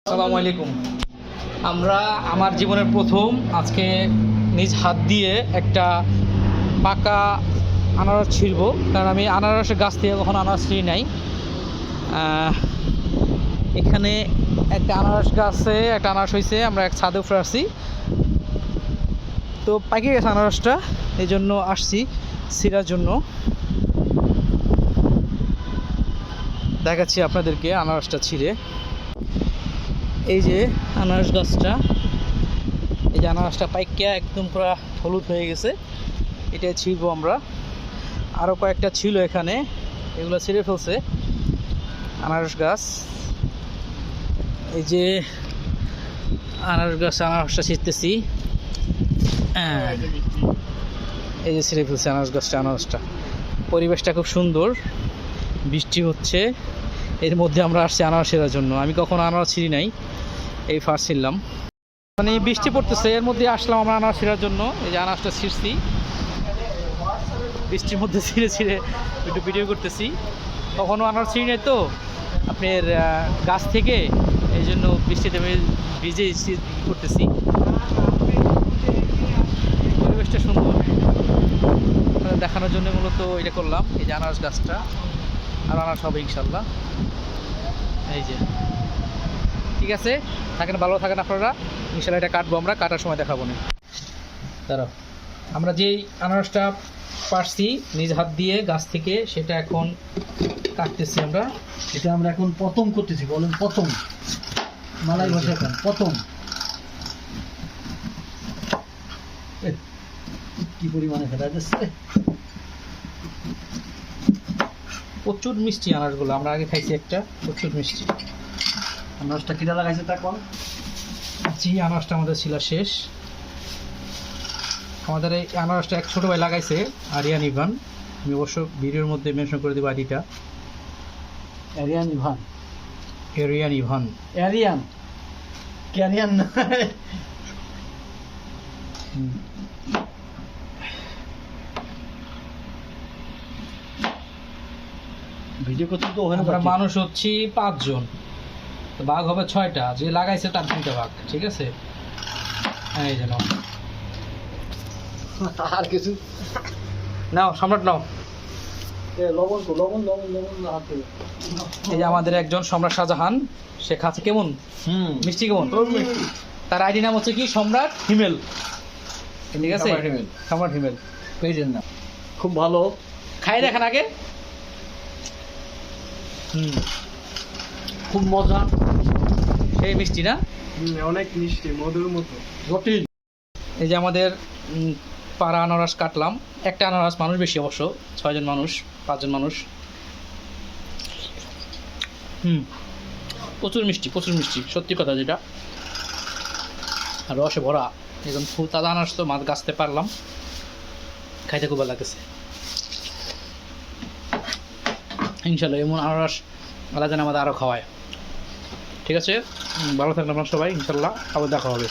আসসালামু আলাইকুম। আমরা আমার জীবনের প্রথম আজকে নিজ হাত দিয়ে একটা পাকা আনারস ছিঁড়ব, কারণ আমি আনারসের গাছ থেকে কখনো আনারস ছিঁড়ি নাই। এখানে একটা আনারস গাছে একটা আনারস হয়েছে, আমরা এক ছাদে উপরে আসছি, তো পাকে গেছে আনারসটা, এই জন্য আসছি ছিঁড়ার জন্য। দেখাচ্ছি আপনাদেরকে আনারসটা ছিঁড়ে। এই যে আনারস গাছটা, এই যে আনারসটা পাইকিয়া একদম পুরো হলুদ হয়ে গেছে, এটা ছিঁড়বো আমরা। আরও কয়েকটা ছিল এখানে, এগুলো ছিঁড়ে ফেলছে আনারস গাছ। এই যে আনারস গাছ, আনারসটা ছিঁড়তেছি, এই যে ছিঁড়ে ফেলছে আনারস গাছটা। আনারসটা পরিবেশটা খুব সুন্দর, বৃষ্টি হচ্ছে, এর মধ্যে আমরা আসছি আনারস ছিঁড়ার জন্য। আমি কখনো আনারস ছিঁড়ি নাই, এই ফার্স্ট ছিঁড়লাম। মানে বৃষ্টি পড়তেছে, এর মধ্যে আসলাম আমরা আনারস ছিঁড়ার জন্য। এই যে আনারসটা ছিঁড়ছি, বৃষ্টির মধ্যে ছিঁড়ে ছিঁড়ে একটু ভিডিও করতেছি। কখনো আনারস ছিঁড়ি নাই তো আপনার গাছ থেকে, এই জন্য বৃষ্টিতে ভিজে করতেছি। পরিবেশটা সুন্দর, দেখানোর জন্য মূলত এটা করলাম। এই যে আনারস গাছটা, আর আনারস হবে ইনশাল্লাহ। এই যে ঠিক আছে, থাকেন, ভালো থাকেন আপনারা। ইনশাল্লাহ এটা কাটবো আমরা, কাটার সময় দেখাবো না। দাঁড়াও, আমরা যেই আনারসটা পারছি নিজ হাত দিয়ে গাছ থেকে, সেটা এখন কাটতেছি আমরা। এটা আমরা এখন প্রথম করতেছি, বলেন প্রথম, মালাই ভাষা এখন প্রথম। কি পরিমাণে ফেলা যাচ্ছে, প্রচুর মিষ্টি আনারসগুলো, আমরা আগে খাইছি একটা, প্রচুর মিষ্টি। আনারসটা কিনা লাগাইছে তা কোন জি, আনারসটা আমাদের ছিল শেষ। আমাদের এই আনারসটা এক ছোটো ভাই লাগাইছে, আরিয়ান ইভান। আমি অবশ্য ভিডিওর মধ্যে মেনশন করে দেবো আইডিটা। এরিয়ান ইভান, এরিয়ান ইভান, এরিয়ান ক্যারিয়ান না। ভিডিও করতে তো ওখানে আমরা মানুষ হচ্ছি 5 জন, তো ভাগ হবে 6টা, যে লাগাইছে তার 2টা ভাগ, ঠিক আছে। এই যে নাও, আর কিছু নাও সম্রাট নাও। লবণ তো লবণ লবণ লবণ হাতে। এই যে আমাদের একজন সম্রাট শাহজাহান, সে খাচ্ছে কেমন মিষ্টি, কেমন তার আইডি নাম হচ্ছে কি, সম্রাট হিমেল, ঠিক আছে, সম্রাট হিমেল পেয়েছেন না। খুব ভালো, খাই দেখেন আগে। খুব মজা, সেই মিষ্টি না, অনেক মিষ্টি, মধুর মতো জটিল। এই যে আমাদের পাড়া আনারস কাটলাম, একটা আনারস, মানুষ বেশি অবশ্য, 6 জন মানুষ, 5 জন মানুষ। প্রচুর মিষ্টি, প্রচুর মিষ্টি, সত্যি কথা যেটা, আর রসে ভরা একদম ফুল তাজা আনারস, তো মাছ গাছতে পারলাম, খাইতে খুব ভালো লাগতেছে। ইনশাল্লাহ এমন আনারস আল্লাহ যেন আমাদের আরও খাওয়ায়। ঠিক আছে, ভালো থাকবেন আপনারা সবাই, ইনশাল্লাহ আবার দেখা হবে।